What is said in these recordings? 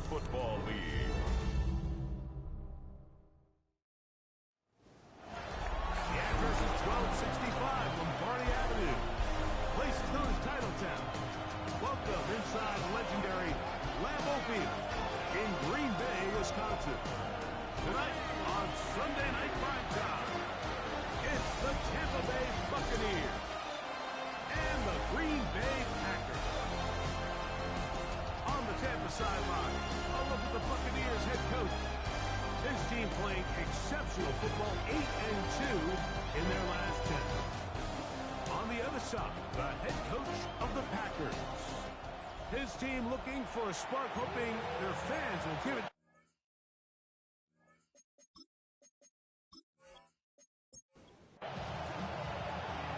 Football League. The address is 1265 Lombardi Avenue. The place is known as Titletown. Welcome inside the legendary Lambeau Field in Green Bay, Wisconsin. Tonight on Sunday Night Primetime, it's the Tampa Bay Buccaneers and the Green Bay Packers. On the Tampa sideline, a look at the Buccaneers head coach. His team playing exceptional football, 8-2 in their last 10. On the other side, the head coach of the Packers. His team looking for a spark, hoping their fans will give it.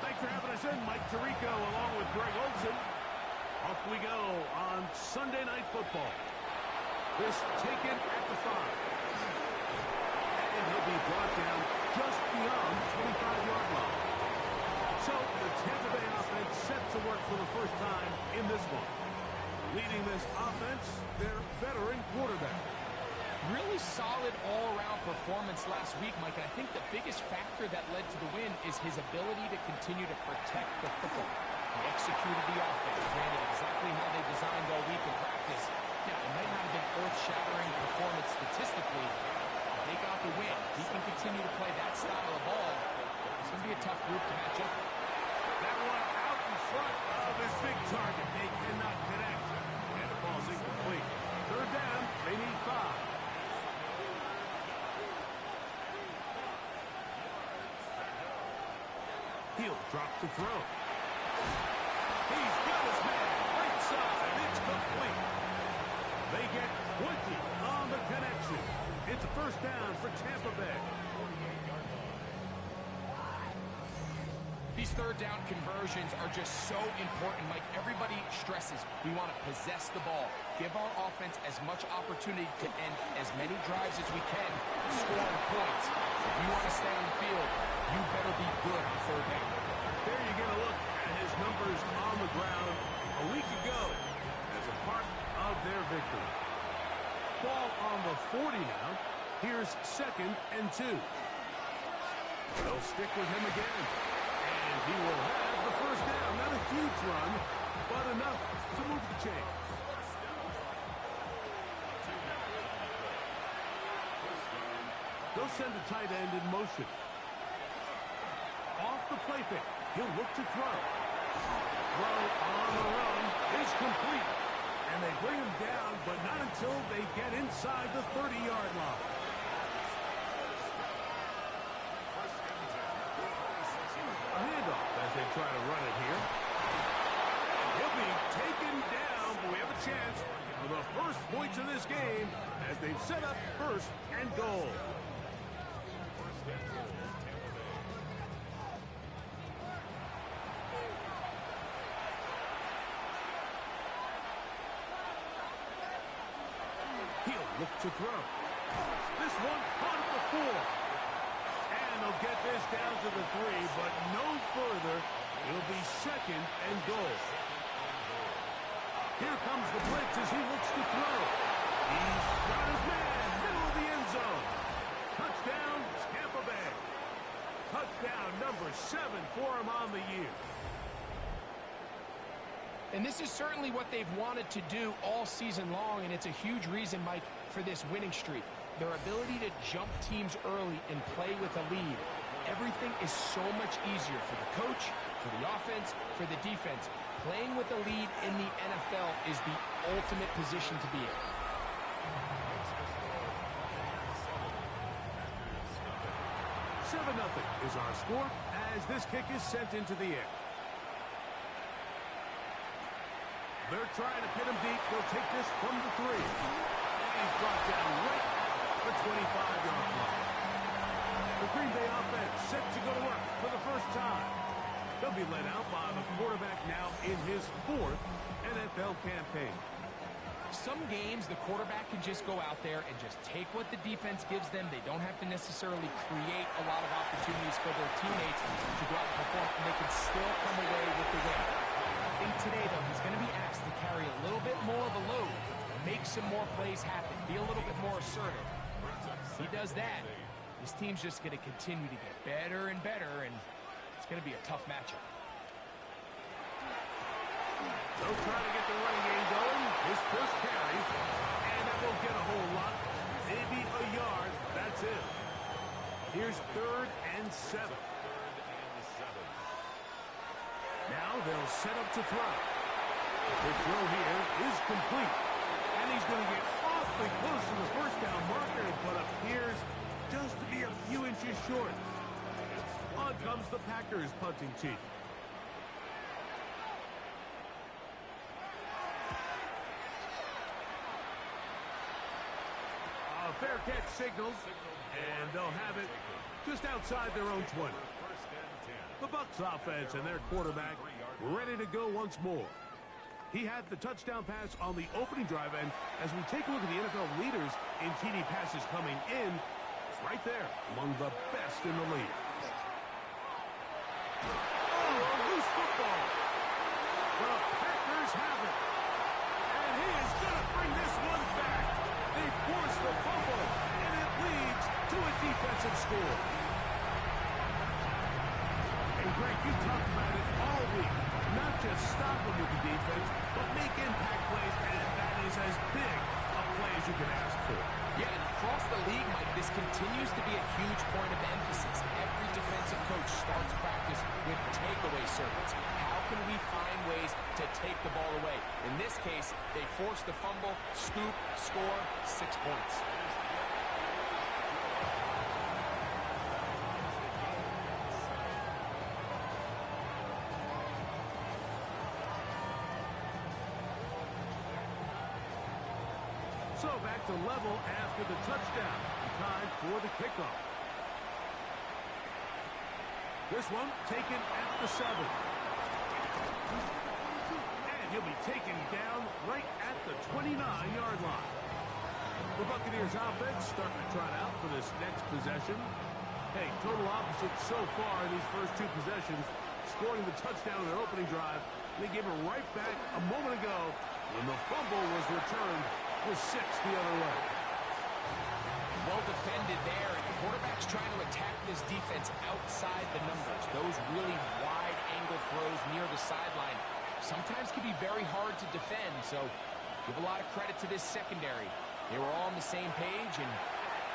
Thanks for having us in, Mike Tirico, along with Greg Olson. Off we go on Sunday Night Football. This taken at the 5. And he'll be brought down just beyond the 25-yard line. So the Tampa Bay offense set to work for the first time in this one. Leading this offense, their veteran quarterback. Really solid all-around performance last week, Mike. And I think the biggest factor that led to the win is his ability to continue to protect the football. He executed the offense, ran it exactly how they designed all week in practice. Now, it might not have been earth-shattering performance statistically, but they got the win. He can continue to play that style of ball. It's going to be a tough group to match up. That one out in front of his big target. They cannot connect. And it falls incomplete. Third down, they need 5. He'll drop to throw. He's got his man. Right side. It's complete. They get 20 on the connection. It's a first down for Tampa Bay. These third down conversions are just so important, Mike. Everybody stresses we want to possess the ball, give our offense as much opportunity to end as many drives as we can, scoring points. If you want to stay on the field, you better be good on third down. There you get a look at his numbers on the ground a week ago as a part of their victory. Ball on the 40 now. Here's 2nd and 2. They'll stick with him again. And he will have the first down. Not a huge run, but enough to move the chains. They'll send a tight end in motion. Off the play fake. He'll look to throw. Throw on the run is complete. And they bring him down, but not until they get inside the 30-yard line. A handoff as they try to run it here. He'll be taken down, but we have a chance for the first points of this game as they've set up 1st and goal. He'll look to throw. This one caught at the 4. And they'll get this down to the 3, but no further. It'll be 2nd and goal. Here comes the blitz as he looks to throw. He's got his man, middle of the end zone. Touchdown, Tampa Bay. Touchdown number 7 for him on the year. And this is certainly what they've wanted to do all season long, and it's a huge reason, Mike, for this winning streak. Their ability to jump teams early and play with a lead. Everything is so much easier for the coach, for the offense, for the defense. Playing with a lead in the NFL is the ultimate position to be in. 7-0 is our score as this kick is sent into the air. They're trying to pin him deep. They'll take this from the 3. And he's brought down right at the 25-yard line. The Green Bay offense set to go to work for the first time. They'll be led out by the quarterback now in his 4th NFL campaign. Some games, the quarterback can just go out there and just take what the defense gives them. They don't have to necessarily create a lot of opportunities for their teammates to go out and perform, and they can still come away with the win. I think today, though, he's going to be asked to carry a little bit more of a load. make some more plays happen, be a little bit more assertive. If he does that, this team's just going to continue to get better and better, and it's going to be a tough matchup. They'll try to get the running game going. His first carry, and that won't get a whole lot. Maybe a yard. That's it. Here's 3rd and 7. Now they'll set up to throw. The throw here is complete. And he's going to get awfully close to the first down marker, but appears just to be a few inches short. On comes the Packers punting team. A fair catch signals, and they'll have it just outside their own 20. The Bucs offense and their quarterback ready to go once more. He had the touchdown pass on the opening drive, and as we take a look at the NFL leaders in TD passes coming in, it's right there among the best in the league. Oh, a loose football. The Packers have it. And he is going to bring this one back. They force the fumble, and it leads to a defensive score. And Greg, you talked about it all week. Not just stop them with the defense, but make impact plays, and that is as big a play as you can ask for. Yeah, and across the league, Mike, this continues to be a huge point of emphasis. Every defensive coach starts practice with takeaway circuits. How can we find ways to take the ball away? In this case, they force the fumble, scoop, score, 6 points. So back to level after the touchdown. Time for the kickoff. This one taken at the 7. And he'll be taken down right at the 29-yard line. The Buccaneers offense starting to trot out for this next possession. Hey, total opposite so far in these first 2 possessions. Scoring the touchdown in their opening drive. They gave it right back a moment ago when the fumble was returned for 6 the other way. Well defended there, and the quarterback's trying to attack this defense outside the numbers. Those really wide-angle throws near the sideline sometimes can be very hard to defend, so give a lot of credit to this secondary. They were all on the same page, and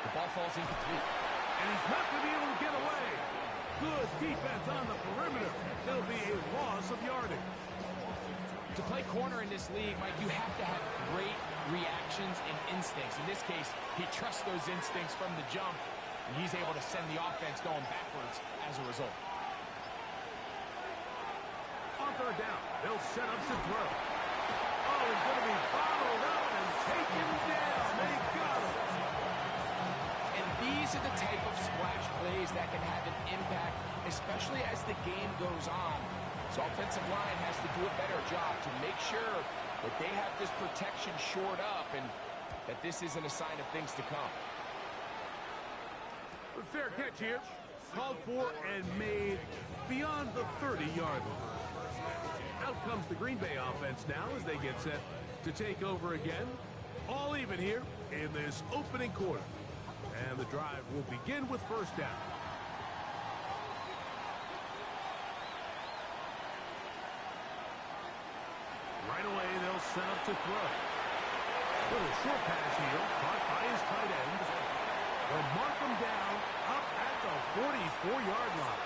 the ball falls incomplete. And he's not going to be able to get away. Good defense on the perimeter. There'll be a loss of yardage. To play corner in this league, Mike, you have to have great reactions and instincts. In this case, he trusts those instincts from the jump, and he's able to send the offense going backwards as a result. On 3rd down, they'll set up to throw. Oh, he's going to be bottled up and taken down. They got him. And these are the type of splash plays that can have an impact, especially as the game goes on. So offensive line has to do a better job to make sure that they have this protection shored up and that this isn't a sign of things to come. A fair catch here. Called for and made beyond the 30-yard line. Out comes the Green Bay offense now as they get set to take over again. All even here in this opening quarter. And the drive will begin with 1st down. Right away, they'll set up to throw. Little short pass here, caught by his tight end. They'll mark him down up at the 44-yard line.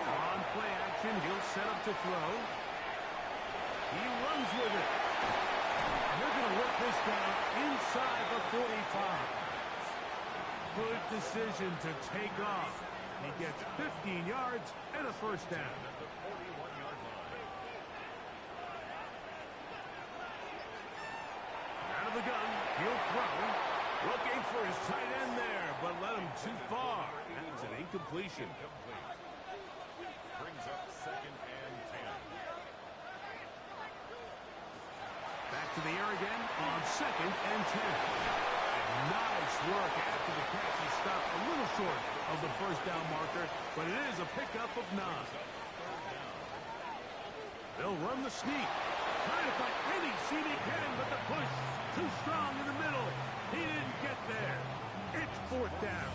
On play action, he'll set up to throw. He runs with it. And they're going to work this down inside the 45. Good decision to take off. He gets 15 yards and a 1st down. Out of the gun, he'll throw. Looking for his tight end there, but led him too far. That's an incompletion. Brings up 2nd and 10. Back to the air again on 2nd and 10. Nice work after the catch. He stopped a little short of the 1st down marker, but it is a pickup of 9. They'll run the sneak. Trying to find any seam he can, but the push too strong in the middle. He didn't get there. It's fourth down.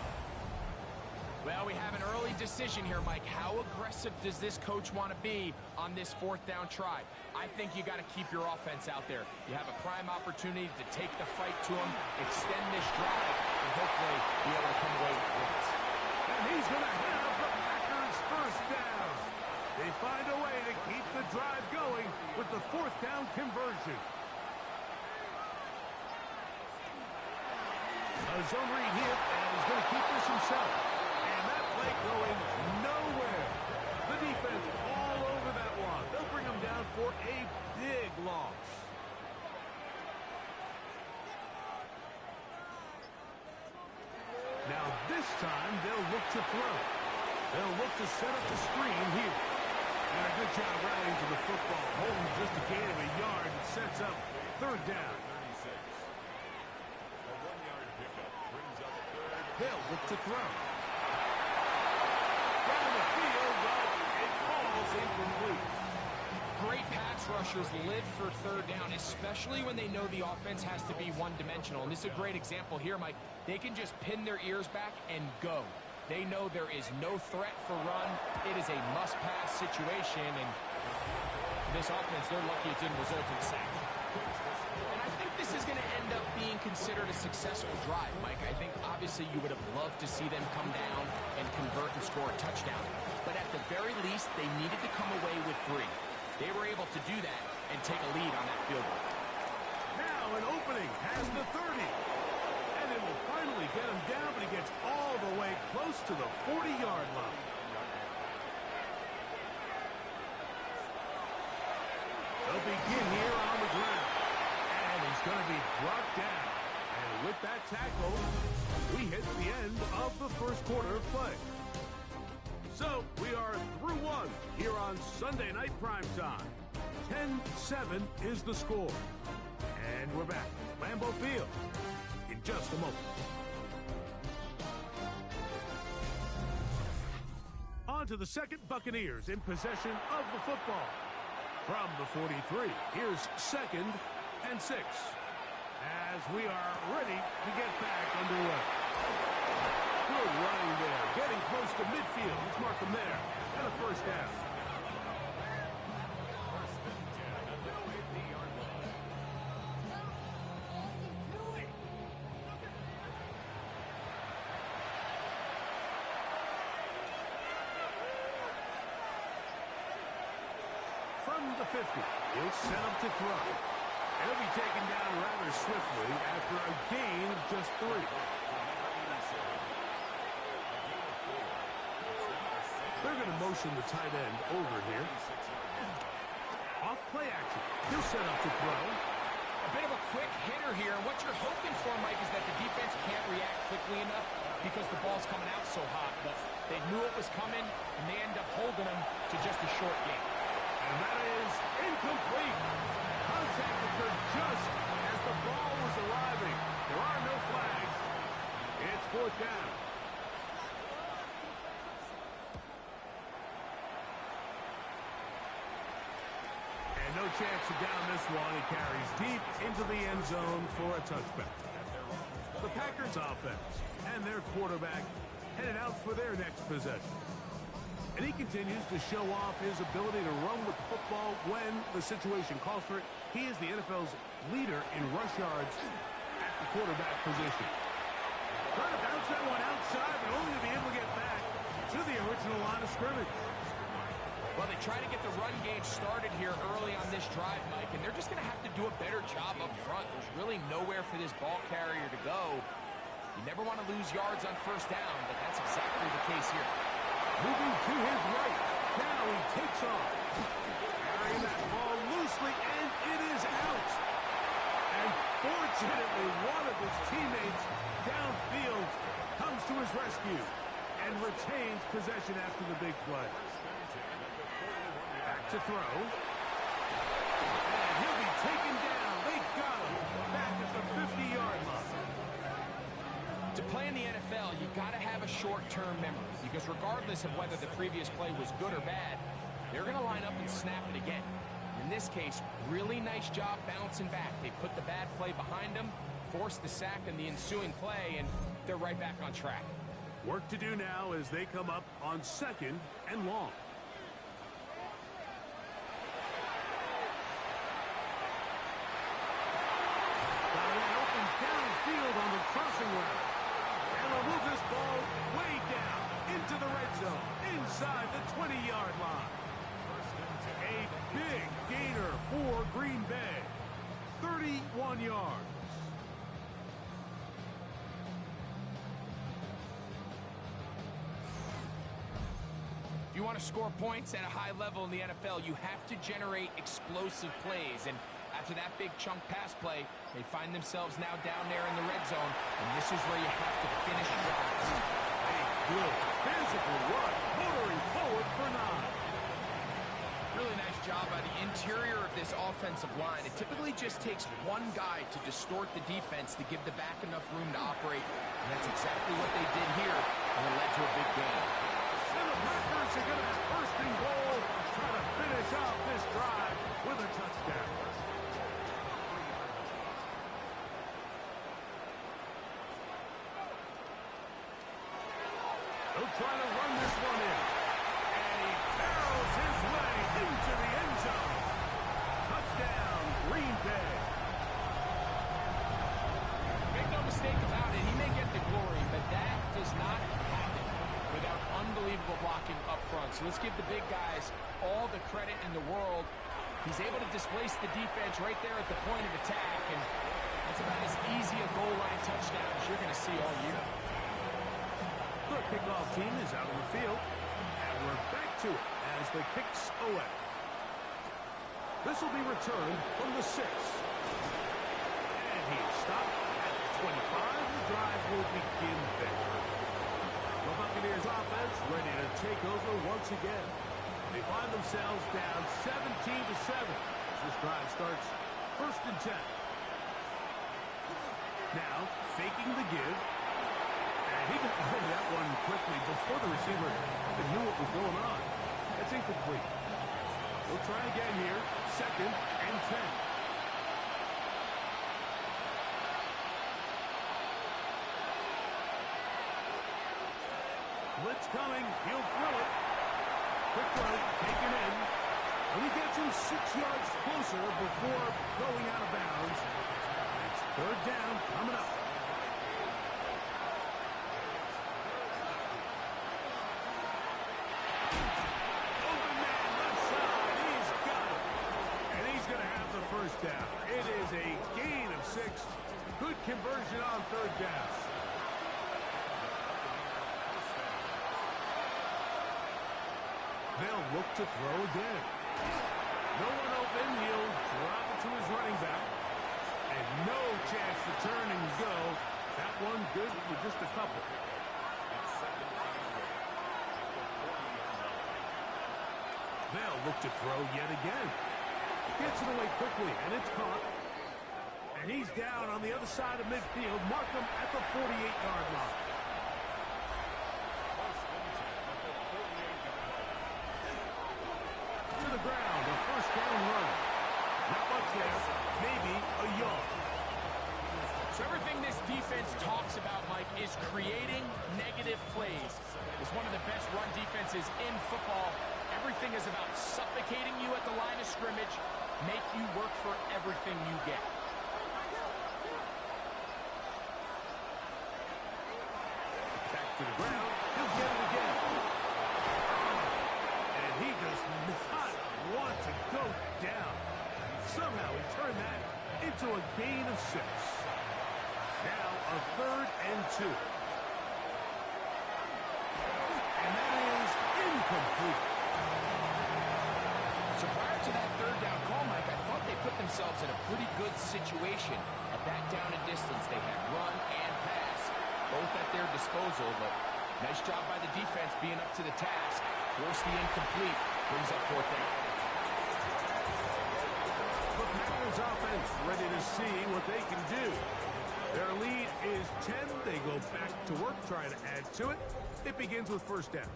Well, we have an early decision here, Mike. How aggressive does this coach want to be on this fourth down try? I think you got to keep your offense out there. You have a prime opportunity to take the fight to him, extend this drive, and hopefully be able to come away with points. And he's going to have the Packers first down. They find a way to keep the drive going with the fourth down conversion. A zone read here, and he's going to keep this himself. And that play going nowhere. The defense all over that one. They'll bring him down for a big loss. Now this time they'll look to throw. They'll look to set up the screen here. And a good job rallying to the football. Holding just a gain of a yard and sets up third down. 36. A 1-yard pickup brings up third. They'll look to throw. Down the field, but it falls incomplete. Great pass rushers live for third down, especially when they know the offense has to be one-dimensional. And this is a great example here, Mike. They can just pin their ears back and go. They know there is no threat for run. It is a must-pass situation, and for this offense, they're lucky it didn't result in a sack. And I think this is going to end up being considered a successful drive, Mike. I think obviously you would have loved to see them come down and convert and score a touchdown. But at the very least, they needed to come away with 3. They were able to do that and take a lead on that field goal. Now an opening has the 30. And it will finally get him down, but he gets all the way close to the 40-yard line. They'll begin here on the ground. And he's going to be brought down. And with that tackle, we hit the end of the first quarter of play. So we are through one here on Sunday Night Primetime. 10-7 is the score. And we're back at Lambeau Field in just a moment. On to the second. Buccaneers in possession of the football. From the 43, here's 2nd and 6. As we are ready to get back underway. Good running there, getting close to midfield. Let's mark them there. And a first down. From the 50, he'll set up to throw. He'll be taken down rather swiftly after a gain of just 3. They're going to motion the tight end over here. Off play action. He'll set up to throw. A bit of a quick hitter here. What you're hoping for, Mike, is that the defense can't react quickly enough because the ball's coming out so hot. But they knew it was coming, and they end up holding them to just a short gain. And that is incomplete. Contact occurred just as the ball was arriving. There are no flags. It's fourth down. And no chance to down this one. He carries deep into the end zone for a touchback. The Packers offense and their quarterback headed out for their next possession. And he continues to show off his ability to run with the football when the situation calls for it. He is the NFL's leader in rush yards at the quarterback position. Trying to bounce that one outside, but only to be able to get back to the original line of scrimmage. Well, they try to get the run game started here early on this drive, Mike, and they're just going to have to do a better job up front. There's really nowhere for this ball carrier to go. You never want to lose yards on first down, but that's exactly the case here. Moving to his right. Now he takes off. Carrying that ball loosely, and it is out. And fortunately, one of his teammates downfield comes to his rescue and retains possession after the big play. Back to throw. And he'll be taken down. They got him back at the 50-yard line. To play in the NFL, you got to have a short-term memory because regardless of whether the previous play was good or bad, they're going to line up and snap it again. You're In this case, really nice job bouncing back. They put the bad play behind them, forced the sack in the ensuing play, and they're right back on track. Work to do now as they come up on 2nd and long. Got an open downfield on the crossing route. And they'll move this ball way down into the red zone, inside the 20-yard line. A big gainer for Green Bay. 31 yards. If you want to score points at a high level in the NFL, you have to generate explosive plays. And after that big chunk pass play, they find themselves now down there in the red zone. And this is where you have to finish drives. A good physical run, motoring forward for 9. Really nice job by the interior of this offensive line. It typically just takes one guy to distort the defense to give the back enough room to operate. And that's exactly what they did here, and it led to a big gain. And the Packers are going to have 1st and goal, trying to finish off this drive with a touchdown. They'll try to run this one in. And he barrels his way into the end zone. Touchdown, Green Bay. Make no mistake about it, he may get the glory, but that does not happen without unbelievable blocking up front. So let's give the big guys all the credit in the world. He's able to displace the defense right there at the point of attack, and that's about as easy a goal line touchdown as you're going to see all year. The kickoff team is out on the field, and we're back to it as the kicks away. This will be returned from the 6. And he's stopped at the 25. The drive will begin there. The Buccaneers offense ready to take over once again. They find themselves down 17-7 as this drive starts 1st and 10. Now, faking the give. And he got rid of that one quickly before the receiver knew what was going on. That's incomplete. We'll try again here. 2nd and 10. Blitz coming. He'll throw it. Quick throw, taken in. And he gets him 6 yards closer before going out of bounds. It's 3rd down coming up. Open man left side. He's got it. And he's going to have the 1st down. It is a gain of 6. Good conversion on 3rd down. They'll look to throw again. No one open. He'll drop it to his running back. And no chance to turn and go. That one good for just a couple. They'll look to throw yet again. Gets it away quickly, and it's caught. And he's down on the other side of midfield. Mark him at the 48-yard line. To the ground, a 1st down run. Not much there, maybe a yard. So everything this defense talks about, Mike, is creating negative plays. It's one of the best run defenses in football. Everything is about suffocating you at the line of scrimmage, make you work for everything you get. Back to the ground. He'll get it again. And he does not want to go down. Somehow he turned that into a gain of 6. Now a 3rd and 2. And that is incomplete. So prior to that 3rd down call, Mike, I thought they put themselves in a pretty good situation. At that down and distance, they had run and pass, both at their disposal, but nice job by the defense being up to the task. Force the incomplete, brings up 4th down. The Packers offense ready to see what they can do. Their lead is 10. They go back to work, trying to add to it. It begins with 1st down.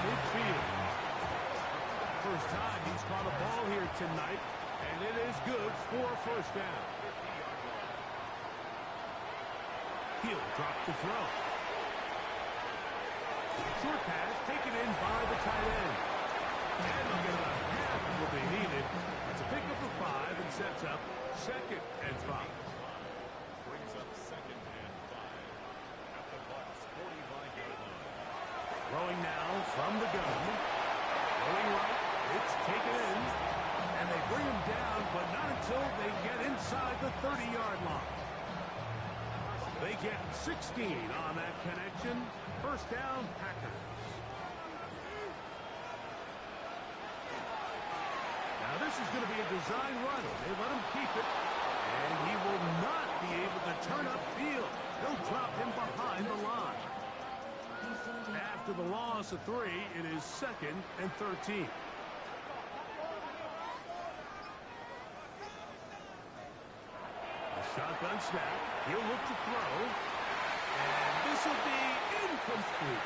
midfield. First time he's caught a ball here tonight, and it is good for a first down. He'll drop the throw. Short pass taken in by the tight end. And they'll get about half of what they needed. It's a pickup of 5 and sets up 2nd and 5. Brings up 2nd and 5 at the Bucs 45-yard line. Throwing now from the gun. Going right. It's taken in. And they bring him down, but not until they get inside the 30-yard line. They get 16 on that connection. First down, Packers. Now this is going to be a design run. They let him keep it, and he will not be able to turn upfield. They'll drop him behind the line. After the loss of 3, it is 2nd and 13. Shotgun snap. He'll look to throw. And this will be incomplete.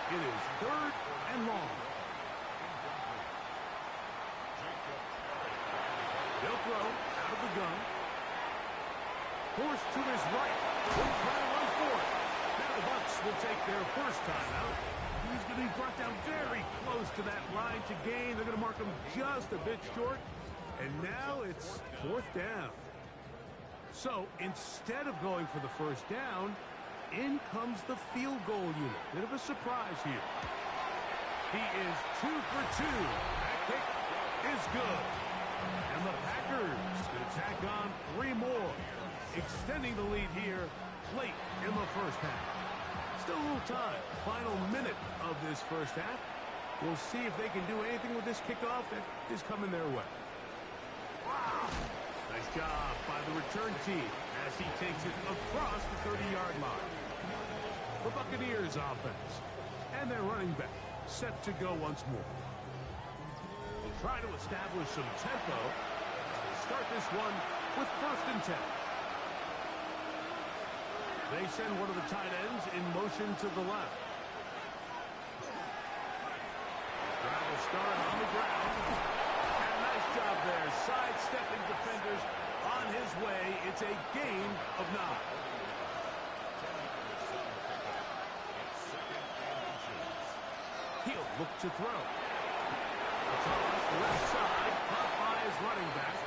It is 3rd and long. They'll throw out of the gun. Forced to his right. He'll try to run for it. Now the Bucs will take their first time out. He's going to be brought down very close to that line to gain. They're going to mark him just a bit short. And now it's 4th down. So instead of going for the first down, in comes the field goal unit. Bit of a surprise here. He is 2 for 2. That kick is good. And the Packers can tack on 3 more, extending the lead here late in the first half. Still a little time. Final minute of this first half. We'll see if they can do anything with this kickoff that is coming their way. Wow. Nice job by the return team as he takes it across the 30-yard line. The Buccaneers offense and their running back set to go once more. We'll try to establish some tempo. We'll start this one with 1st and 10. They send one of the tight ends in motion to the left. Drive will start on the ground. Nice job there, sidestepping defenders on his way. It's a gain of 9. He'll look to throw. The toss left side, caught by his running back.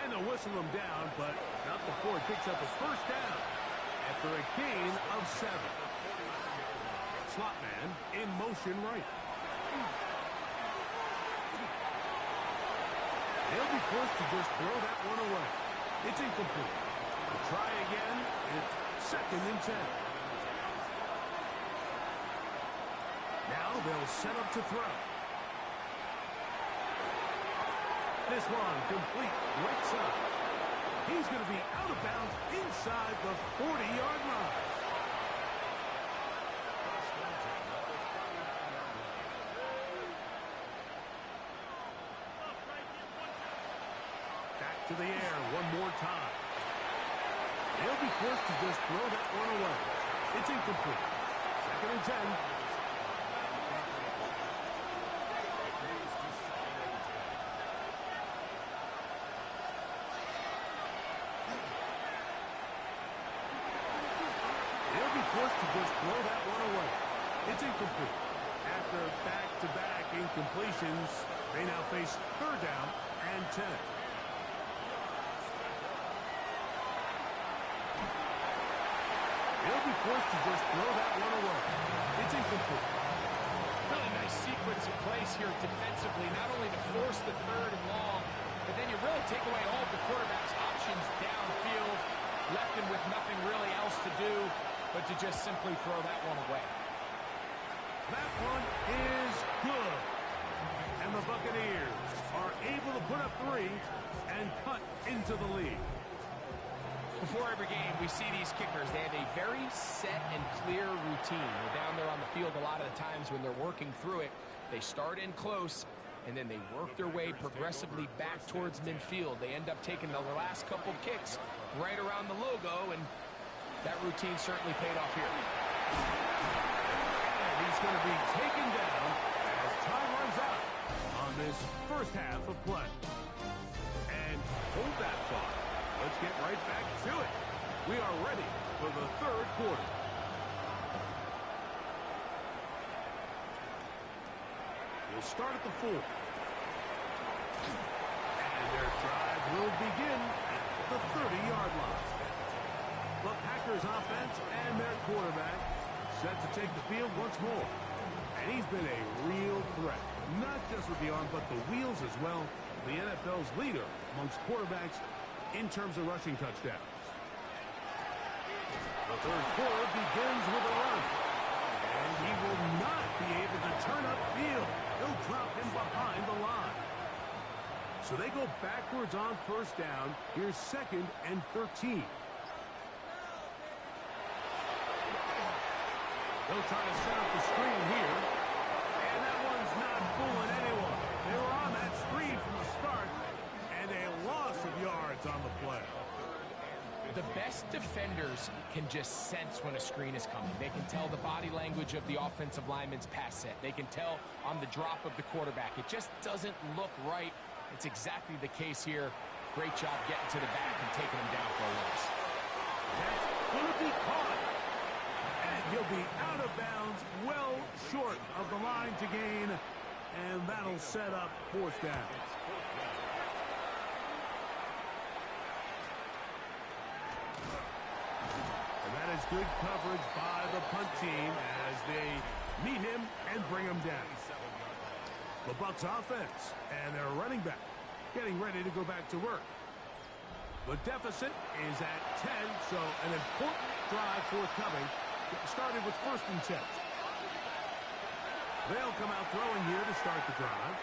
And they'll whistle him down, but not before it picks up a first down after a gain of 7. Slot man in motion right. They'll be forced to just throw that one away. It's incomplete. They'll try again. It's 2nd and 10. Now they'll set up to throw. This one complete right side. He's going to be out of bounds inside the 40-yard line. To the air one more time. They'll be forced to just throw that one away. It's incomplete. 2nd and 10. They'll be forced to just throw that one away. It's incomplete. After back-to-back incompletions, they now face 3rd down and 10. They'll be forced to just throw that one away. It's incomplete. Really nice sequence of plays here defensively, not only to force the 3rd and long, but then you really take away all of the quarterback's options downfield, left him with nothing really else to do but to just simply throw that one away. That one is good. And the Buccaneers are able to put up 3 and cut into the lead. Before every game, we see these kickers. They have a very set and clear routine. They're down there on the field a lot of the times when they're working through it. They start in close, and then they work their way progressively back towards midfield. They end up taking the last couple kicks right around the logo, and that routine certainly paid off here. And he's going to be be taken down as time runs out on this first half of play. And hold that thought. Let's get right back to it. We are ready for the third quarter. We'll start at the 4. And their drive will begin at the 30-yard line. The Packers offense and their quarterback set to take the field once more. And he's been a real threat, not just with the arm, but the wheels as well. The NFL's leader amongst quarterbacks in terms of rushing touchdowns. The third quarter begins with a run. And he will not be able to turn upfield. He'll drop him behind the line. So they go backwards on first down. Here's 2nd and 13. They'll try to set up the screen here. And that one's not fooling anyone. They were on that screen from the start. And a loss of yards on the play. The best defenders can just sense when a screen is coming. They can tell the body language of the offensive lineman's pass set. They can tell on the drop of the quarterback. It just doesn't look right. It's exactly the case here. Great job getting to the back and taking him down for a loss. That's going to be caught. And he'll be out of bounds, well short of the line to gain. And that'll set up 4th down. That is good coverage by the punt team as they meet him and bring him down. The Bucs offense and their running back getting ready to go back to work. The deficit is at 10, so an important drive forthcoming. Started with 1st and 10. They'll come out throwing here to start the drive.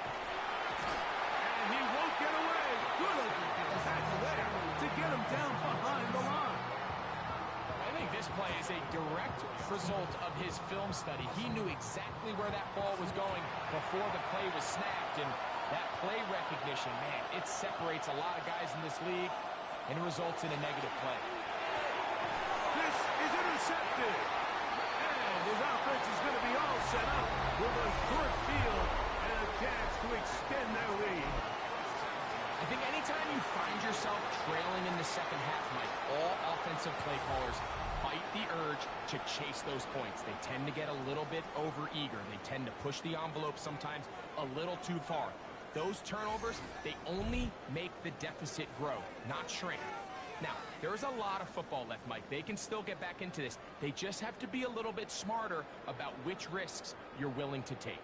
And he won't get away. Good open pass there to get him down behind the line. I think this play is a direct result of his film study. He knew exactly where that ball was going before the play was snapped, and that play recognition, man, it separates a lot of guys in this league, and it results in a negative play. This is intercepted, and his offense is going to be all set up with a short field and a chance to extend their lead. I think anytime you find yourself trailing in the second half, Mike, all offensive play callers fight the urge to chase those points. They tend to get a little bit overeager. They tend to push the envelope sometimes a little too far. Those turnovers, they only make the deficit grow, not shrink. Now, there's a lot of football left, Mike. They can still get back into this. They just have to be a little bit smarter about which risks you're willing to take.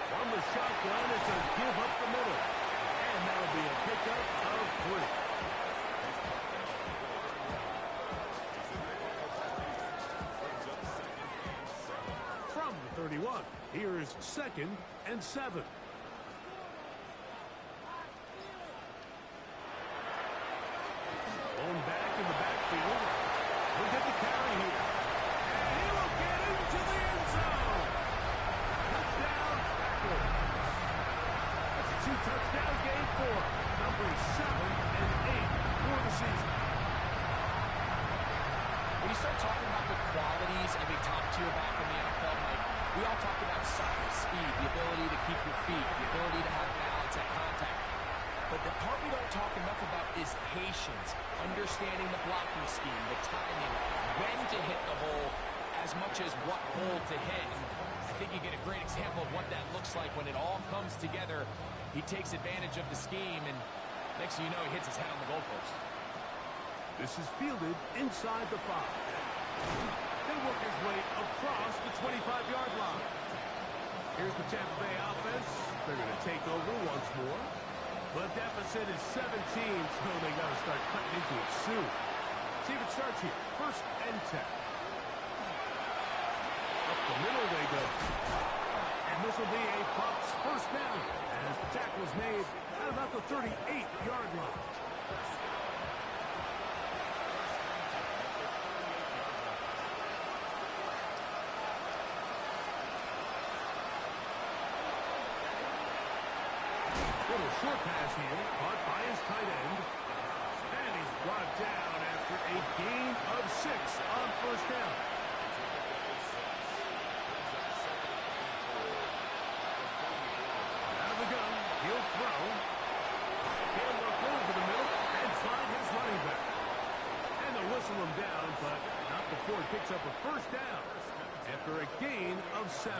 From the shotgun, it's a give up the middle. And that'll be a pickup of 3. From the 31, here's 2nd and 7. Going back in the backfield. He'll get the carry here. And he will get into the end zone. Touchdown, Packers. That's a 2-touchdown game for numbers 7 and 8 for the season. When you start talking about the qualities of a top-tier back in the NFL, Mike, we all talk about size, speed, the ability to keep your feet, the ability to have balance at contact. But the part we don't talk enough about is patience, understanding the blocking scheme, the timing, when to hit the hole, as much as what hole to hit. And I think you get a great example of what that looks like when it all comes together. He takes advantage of the scheme, and next thing you know, he hits his head on the goalpost. This is fielded inside the 5. They work his way across the 25-yard line. Here's the Tampa Bay offense. They're going to take over once more. The deficit is 17, so they got to start cutting into it soon. See if it starts here. 1st and 10. Up the middle they go. And this will be a Bucs 1st down as the tackle is made at about the 38-yard line. Little short pass here, caught by his tight end. He'll throw. He'll look over the middle and find his running back. And they'll whistle him down, but not before he picks up a first down after a gain of 7.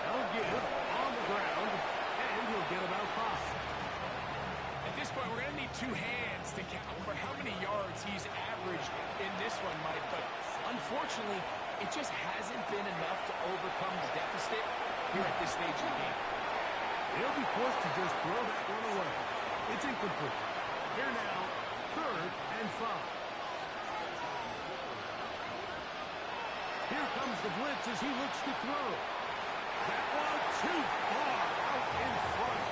They'll give on the ground, and he'll get about 5. At this point, we're going to need 2 hands to count for how many yards he's averaged in this one, Mike. But unfortunately, it just hasn't been enough to overcome the deficit here at this stage of the game. He'll be forced to just throw that one away. It's incomplete. Here now, 3rd and 5. Here comes the blitz as he looks to throw. That one too far out in front.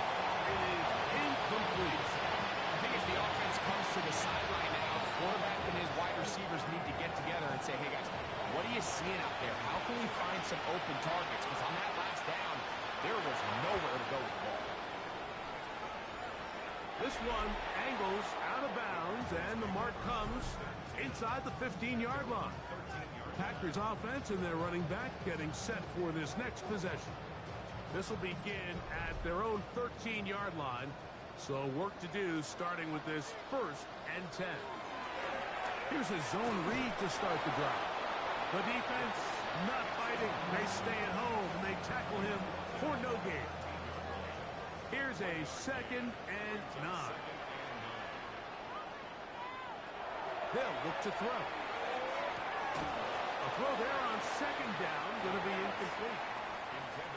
It is incomplete. I think as the offense comes to the sideline now, the quarterback and his wide receivers need to get together and say, hey, guys, what are you seeing out there? How can we find some open targets? Because on that last down, there was nowhere to go with the ball. This one angles out of bounds, and the mark comes inside the 15-yard line. Packers offense and their running back getting set for this next possession. This will begin at their own 13-yard line, so work to do starting with this 1st and 10. Here's a zone read to start the drive. The defense not fighting. They stay at home, and they tackle him for no gain. Here's a 2nd and 9. They'll look to throw. A throw there on 2nd down, going to be incomplete.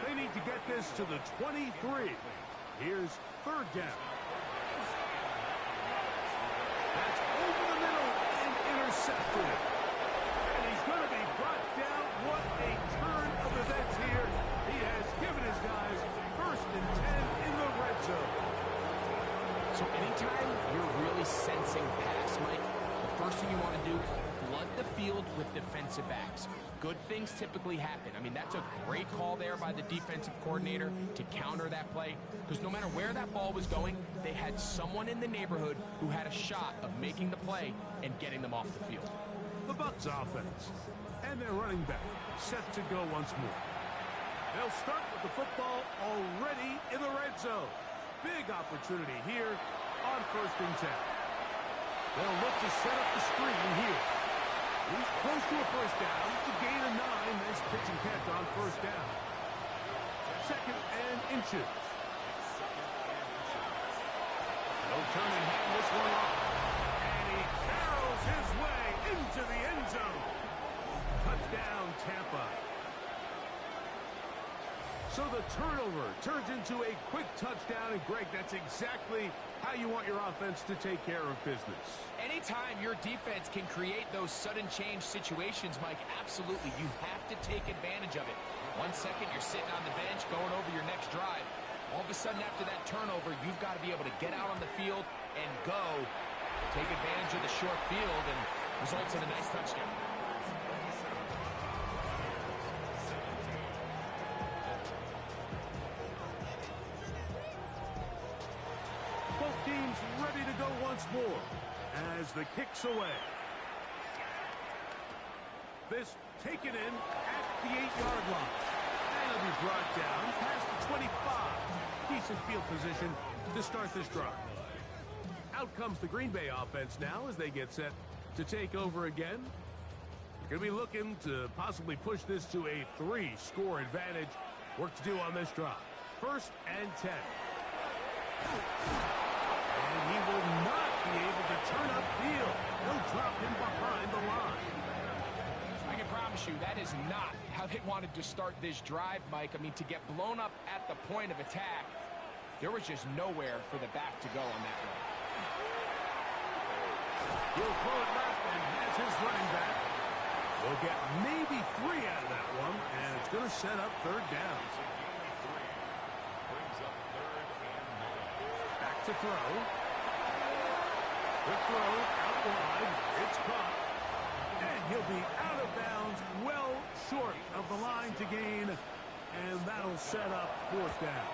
They need to get this to the 23. Here's 3rd down. That's over the middle and intercepted. And he's going to be brought down. What a turn of events here. He has given his guys 1st and 10 in the red zone. So anytime you're really sensing pass, Mike, the first thing you want to do, flood the field with defensive backs. Good things typically happen. I mean, that's a great call there by the defensive coordinator to counter that play, because no matter where that ball was going, they had someone in the neighborhood who had a shot of making the play and getting them off the field. The Bucs offense and their running back set to go once more. They'll start with the football already in the red zone. Big opportunity here on 1st and 10. They'll look to set up the screen here. He's close to a first down. To gain a 9. Nice pitch and catch on 1st down. 2nd and inches. They'll turn and hand this one off. And he barrels his way into the end zone. Touchdown, Tampa. So the turnover turns into a quick touchdown. And, Greg, that's exactly how you want your offense to take care of business. Anytime your defense can create those sudden change situations, Mike, absolutely, you have to take advantage of it. 1 second, you're sitting on the bench going over your next drive. All of a sudden, after that turnover, you've got to be able to get out on the field and go. Take advantage of the short field and results in a nice touchdown. Both teams ready to go once more as the kick's away. This taken in at the 8-yard line. And it'll be brought down past the 25. Decent field position to start this drive. Out comes the Green Bay offense now as they get set to take over again. They're going to be looking to possibly push this to a 3-score advantage. Work to do on this drive. 1st and 10. And he will not be able to turn upfield. They'll drop him behind the line. I can promise you that is not how they wanted to start this drive, Mike. I mean, to get blown up at the point of attack, there was just nowhere for the back to go on that run. He'll throw it left and has his running back. We'll get maybe 3 out of that one, and it's going to set up 3rd down. Back to throw. Quick throw out wide. It's caught. And he'll be out of bounds, well short of the line to gain, and that'll set up 4th down.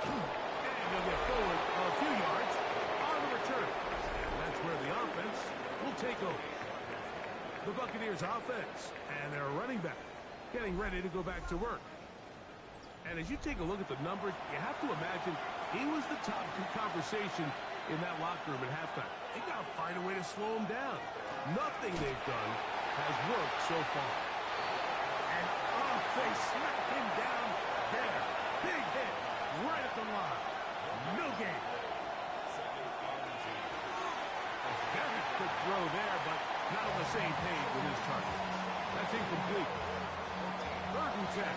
And they'll get forward a few yards on the return. And that's where the offense will take over. The Buccaneers offense and their running back getting ready to go back to work. And as you take a look at the numbers, you have to imagine he was the top conversation in that locker room at halftime. They got to find a way to slow him down. Nothing they've done has worked so far. And, oh, they smacked him down there. Big hit right at the line. No game. A very quick throw there, but not on the same page with his target. That's incomplete. 3rd and 10.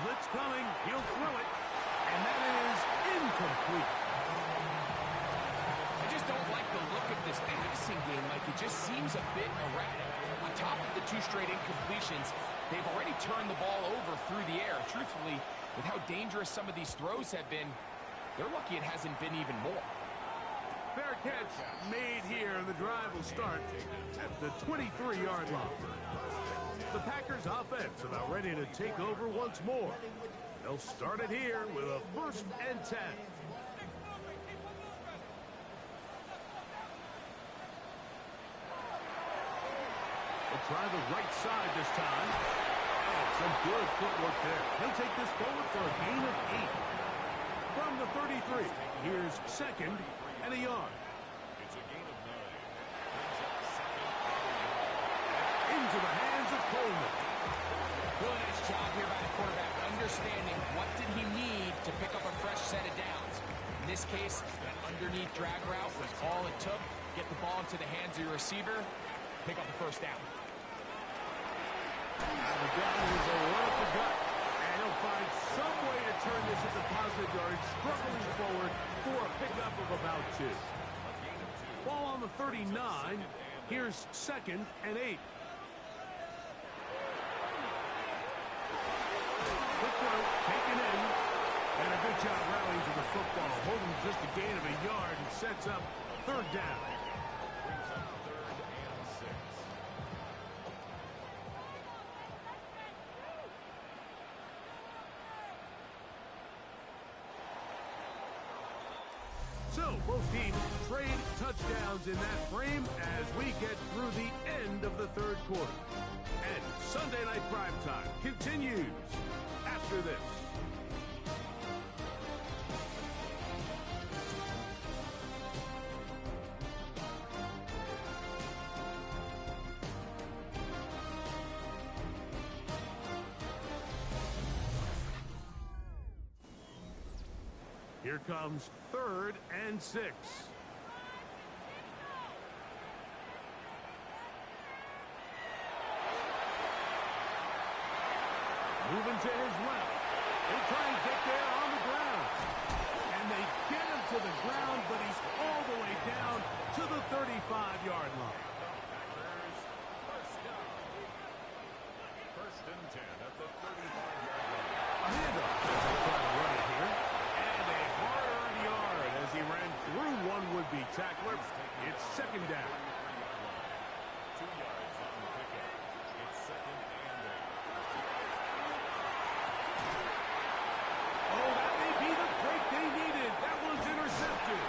Blitz coming. He'll throw it. And that is incomplete. I just don't like the look of this passing game. Like, it just seems a bit erratic. On top of the 2 straight incompletions, they've already turned the ball over through the air. Truthfully, with how dangerous some of these throws have been, they're lucky it hasn't been even more. Fair catch made here, and the drive will start at the 23-yard line. The Packers offense about ready to take over once more. They'll start it here with a 1st and 10. They'll try the right side this time. And some good footwork there. He'll take this forward for a gain of 8. From the 33, here's 2nd and a yard. It's a gain of 9. Into the hands of Coleman. Really nice job here by the quarterback, understanding what did he need to pick up a fresh set of downs. In this case, that underneath drag route was all it took. Get the ball into the hands of your receiver, pick up the 1st down. Out of the gun is a run up the gut. And he'll find some way to turn this into positive yardage, struggling forward for a pickup of about 2. Ball on the 39. Here's 2nd and 8. Quick throw, taken in. And a good job rallying to the football. Holding just a gain of a yard and sets up 3rd down. Brings up 3rd and 6. So, both teams trade touchdowns in that frame as we get through the end of the 3rd quarter. And Sunday Night Primetime continues after this. Here comes 3rd and 6. Moving to his left. They try and get there on the ground. And they get him to the ground, but he's all the way down to the 35-yard line. First down. 1st and 10 at the 35-yard line. A handoff as they try to run it here. And a hard-earned yard as he ran through one would-be tackler. It's 2nd down. 2 yards on the pickup. It's 2nd and 8. Oh, that may be the break they needed. That one's intercepted.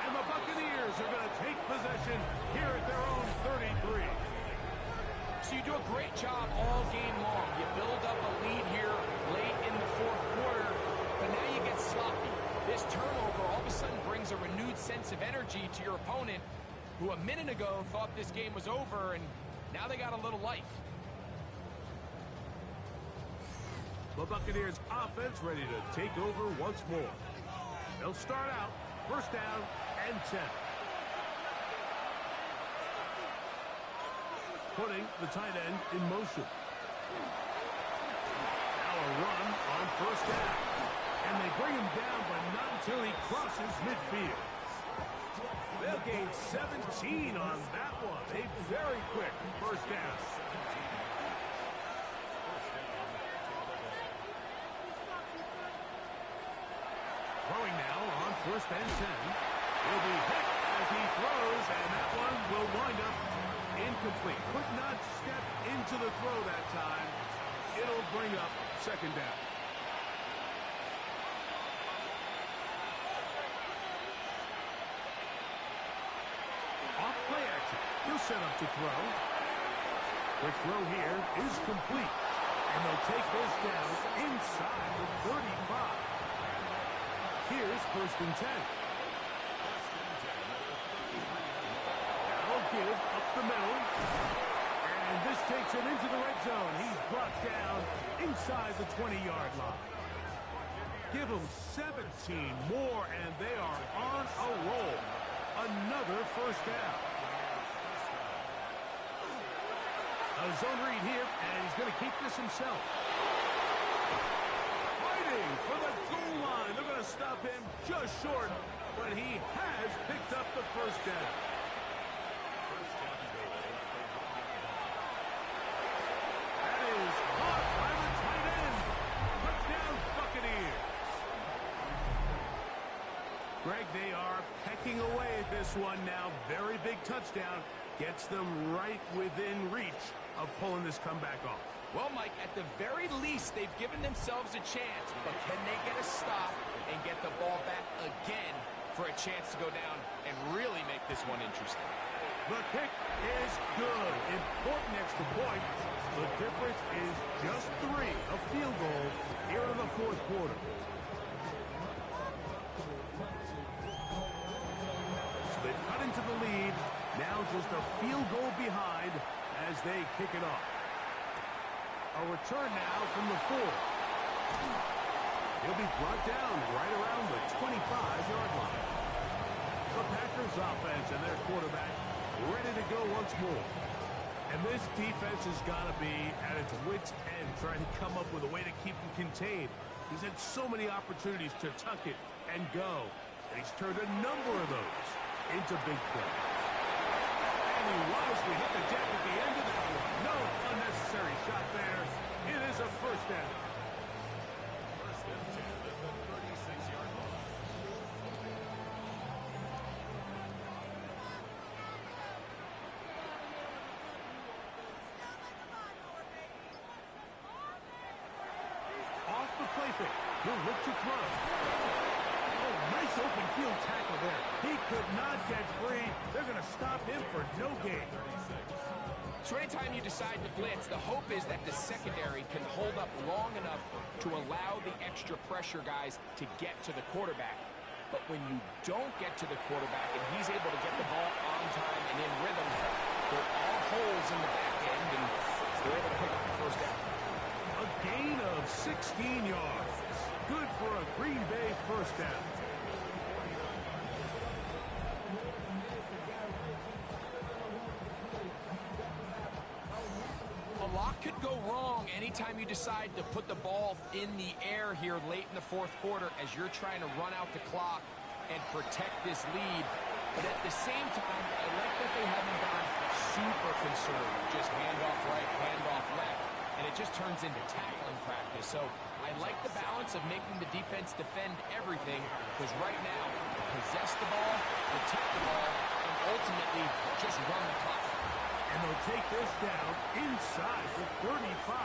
And the Buccaneers are going to take possession here at their own 33. So you do a great job all game long. You build up a lead here late in the 4th quarter, but now you get sloppy. This turnover all of a sudden brings a renewed sense of energy to your opponent, who a minute ago thought this game was over, and now they got a little life. The Buccaneers offense ready to take over once more. They'll start out 1st down and 10. Putting the tight end in motion. Now a run on 1st down. And they bring him down, but not until he crosses midfield. They'll gain 17 on that one. A very quick 1st down. Throwing now on 1st and 10. He'll be hit as he throws, and that one will wind up incomplete. Could not step into the throw that time. It'll bring up 2nd down. He'll set up to throw. Quick throw here is complete. And they'll take this down inside the 35. Here's 1st and 10. That'll give up the middle. And this takes him into the red zone. He's brought down inside the 20-yard line. Give them 17 more, and they are on a roll. Another 1st down. A zone read here, and he's going to keep this himself. Fighting for the goal line. They're going to stop him just short, but he has picked up the 1st down. That is caught by the tight end. Touchdown, Buccaneers. Greg, they are pecking away at this one now. Very big touchdown. Gets them right within reach of pulling this comeback off. Well, Mike, at the very least, they've given themselves a chance, but can they get a stop and get the ball back again for a chance to go down and really make this one interesting? The kick is good. Important extra point. The difference is just 3, a field goal here in the 4th quarter. So they've cut into the lead. Now just a field goal behind as they kick it off. A return now from the 4. He'll be brought down right around the 25-yard line. The Packers offense and their quarterback ready to go once more. And this defense has got to be at its wits' end trying to come up with a way to keep him contained. He's had so many opportunities to tuck it and go, and he's turned a number of those into big plays. And he wisely hit the deck at the end of that one. No unnecessary shot there. It is a 1st down. 1st and 10 at the 36-yard line. Off the play fake. He'll look to throw. Oh, nice open field tackle there. He could not get free. They're going to stop him for no gain. So anytime you decide to blitz, the hope is that the secondary can hold up long enough to allow the extra pressure guys to get to the quarterback. But when you don't get to the quarterback and he's able to get the ball on time and in rhythm, there are all holes in the back end, and they're able to pick up the 1st down. A gain of 16 yards. Good for a Green Bay 1st down. A lot could go wrong anytime you decide to put the ball in the air here late in the 4th quarter as you're trying to run out the clock and protect this lead. But at the same time, I like that they haven't gone super conservative. Just handoff right, handoff left. And it just turns into tackling practice. So I like the balance of making the defense defend everything, because right now, possess the ball, protect the ball, and ultimately just run the clock. And they'll take this down inside the 35.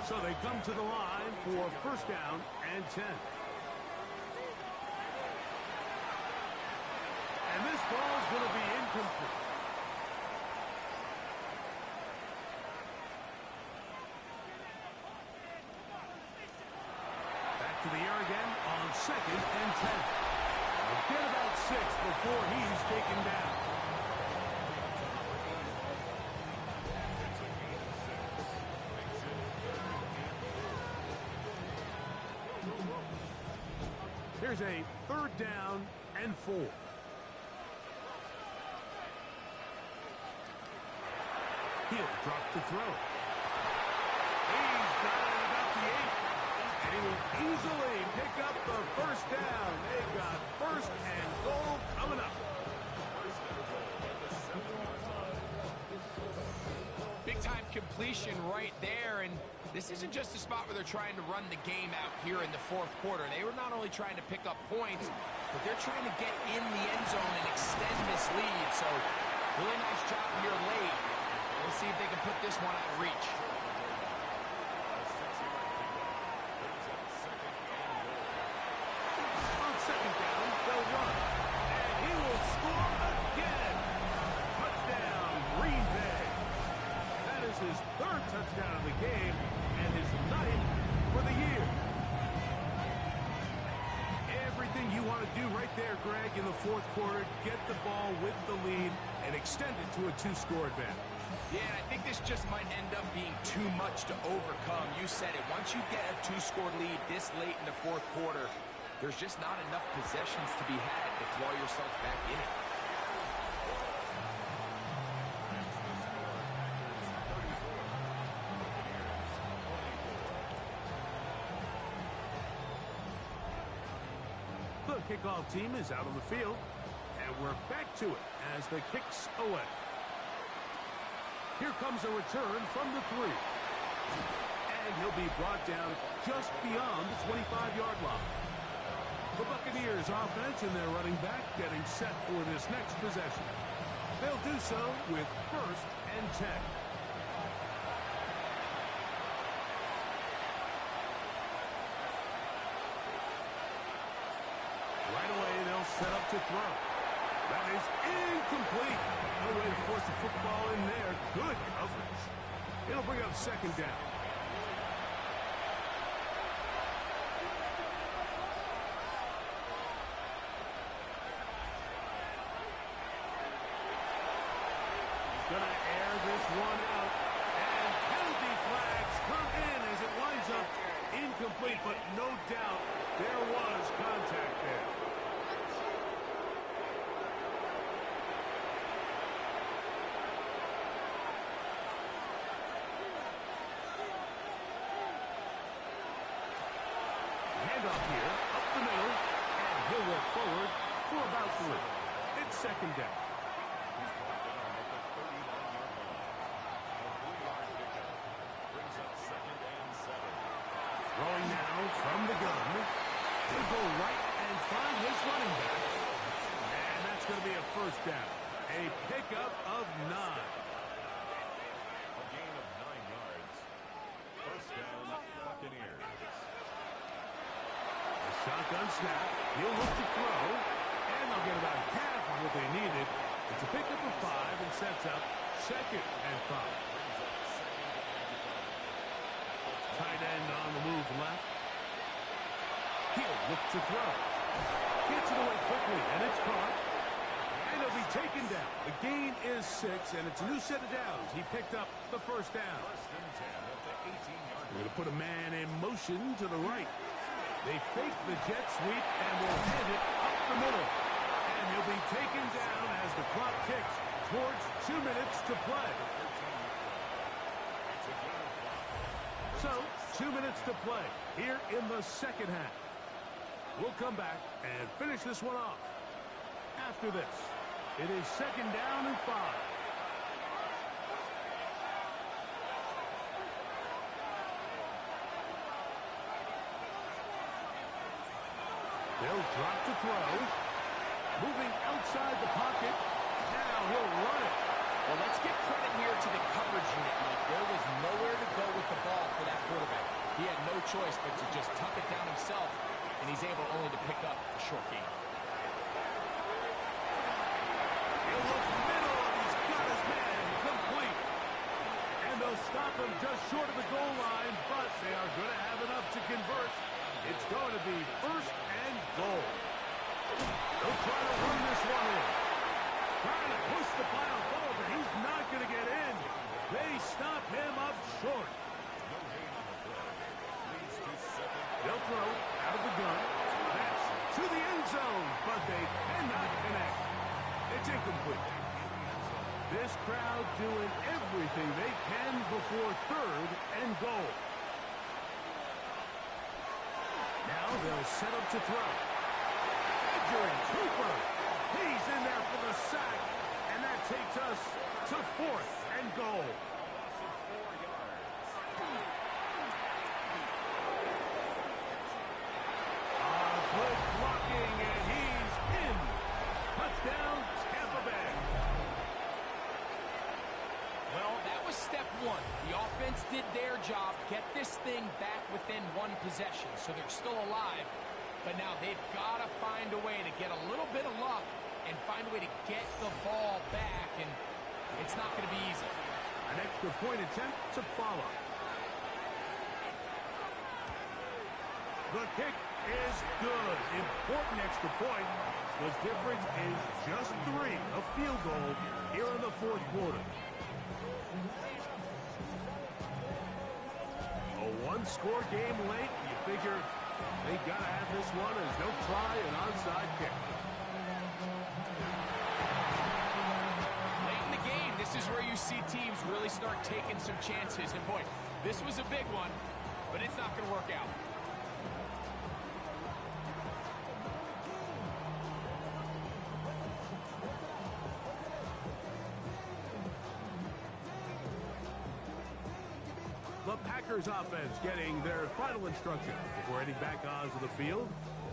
So they come to the line for 1st down and 10. And this ball is going to be incomplete. Back to the air again on 2nd and 10. They'll get about 6 before he's taken down. Here's a 3rd down and 4. He'll drop to throw. He's got it about the 8. And he will easily pick up the 1st down. They've got 1st and goal coming up. Big time completion right there, and this isn't just a spot where they're trying to run the game out here in the 4th quarter. They were not only trying to pick up points, but they're trying to get in the end zone and extend this lead. So really nice job here late. We'll see if they can put this one out of reach. On 2nd down, they'll run. And he will score again. touchdown of the game and his 9th for the year. Everything you want to do right there, Greg, in the fourth quarter, get the ball with the lead and extend it to a 2-score advantage. Yeah, I think this just might end up being too much to overcome. You said it. Once you get a 2-score lead this late in the fourth quarter, there's just not enough possessions to be had to claw yourself back in it. The kickoff team is out on the field, and we're back to it as the kick's away. Here comes a return from the 3. And he'll be brought down just beyond the 25-yard line. The Buccaneers offense and their running back getting set for this next possession. They'll do so with 1st and 10. Right away, they'll set up to throw. That is incomplete. No way to force the football in there. Good coverage. It'll bring up 2nd down. He's going to air this one out. And penalty flags come in as it winds up incomplete, but no doubt there was contact there. Handoff here, up the middle, and he'll work forward for about 3. It's 2nd down. He's brought down at the 39-yard line. A 3-yard pickup brings up 2nd and 7. Throwing now from the gun. He'll go right and find his running back. And that's going to be a 1st down. A pickup of 9. A gain of 9 yards. 1st down, Buccaneers. Shotgun snap. He'll look to throw. And they'll get about half of what they needed. It's a pickup of 5 and sets up 2nd and 5. Tight end on the move left. He'll look to throw. Gets it away quickly, and it's caught. And he'll be taken down. The gain is 6, and it's a new set of downs. He picked up the 1st down. 1st and 10 at the 18-yard line. We're going to put a man in motion to the right. They fake the jet sweep and will hit it up the middle. And he'll be taken down as the clock ticks towards 2 minutes to play. So, 2 minutes to play here in the 2nd half. We'll come back and finish this one off. After this, it is 2nd down and 5. They'll drop to throw. Moving outside the pocket. Now he'll run it. Well, let's give credit here to the coverage unit, Mike. There was nowhere to go with the ball for that quarterback. He had no choice but to just tuck it down himself, and he's able only to pick up a short gain. He'll look middle, and he's got his man complete. And they'll stop him just short of the goal line, but they are going to have enough to convert. It's going to be 1st and goal. They'll try to run this one in. Trying to push the pile forward, but he's not going to get in. They stop him up short. No gain on the play. Leads to 2nd. They'll throw out of the gun. Pass to the end zone, but they cannot connect. It's incomplete. This crowd doing everything they can before 3rd and goal. Now they'll set up to throw. Adrian Cooper. He's in there for the sack. And that takes us to 4th and goal. Loss of 4 yards. Good blocking, and he's in. Touchdown, Tampa Bay. Well, that was step 1. The offense did their job, get this thing back within 1 possession, so they're still alive. But now they've got to find a way to get a little bit of luck and find a way to get the ball back, and it's not going to be easy. An extra point attempt to follow. The kick is good. Important extra point. The difference is just 3, a field goal here in the fourth quarter. A one-score game late. You figure they got to have this one as they'll try an onside kick. Late in the game, this is where you see teams really start taking some chances. And boy, this was a big one, but it's not going to work out. The Packers offense getting their final instruction before heading back onto the field.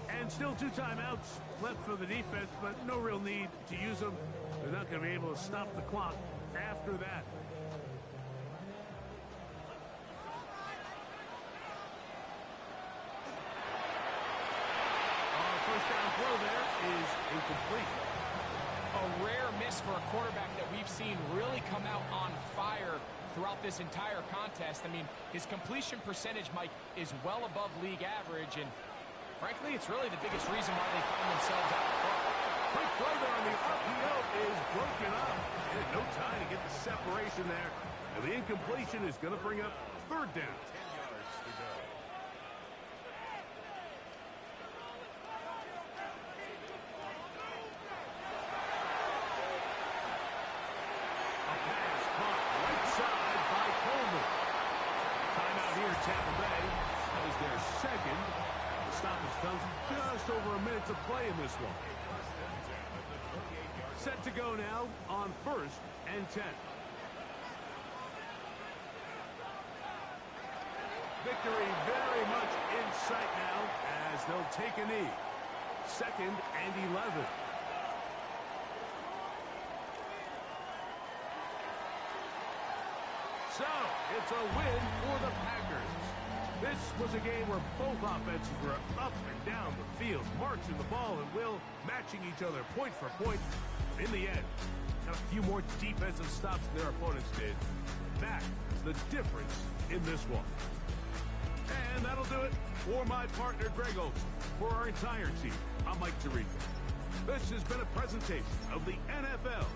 And still 2 timeouts left for the defense, but no real need to use them. They're not going to be able to stop the clock after that. First down throw there is incomplete. A rare miss for a quarterback that we've seen really come out on fire throughout this entire contest. I mean, his completion percentage, Mike, is well above league average, and frankly, it's really the biggest reason why they find themselves out front. Quick throw there on the RPO is broken up. And no time to get the separation there. And the incompletion is going to bring up 3rd down. 10 yards to go. Tampa Bay. That was their second. The stoppage comes just over a minute to play in this one. Set to go now on 1st and 10. Victory very much in sight now as they'll take a knee. 2nd and 11. So, it's a win for the Packers. This was a game where both offenses were up and down the field, marching the ball and matching each other point for point. In the end, got a few more defensive stops than their opponents did. That is the difference in this one. And that'll do it for my partner, Greg Olson. For our entire team, I'm Mike Tirico. This has been a presentation of the NFL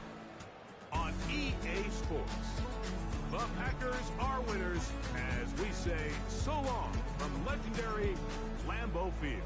on EA Sports. The Packers are winners as we say so long from legendary Lambeau Field.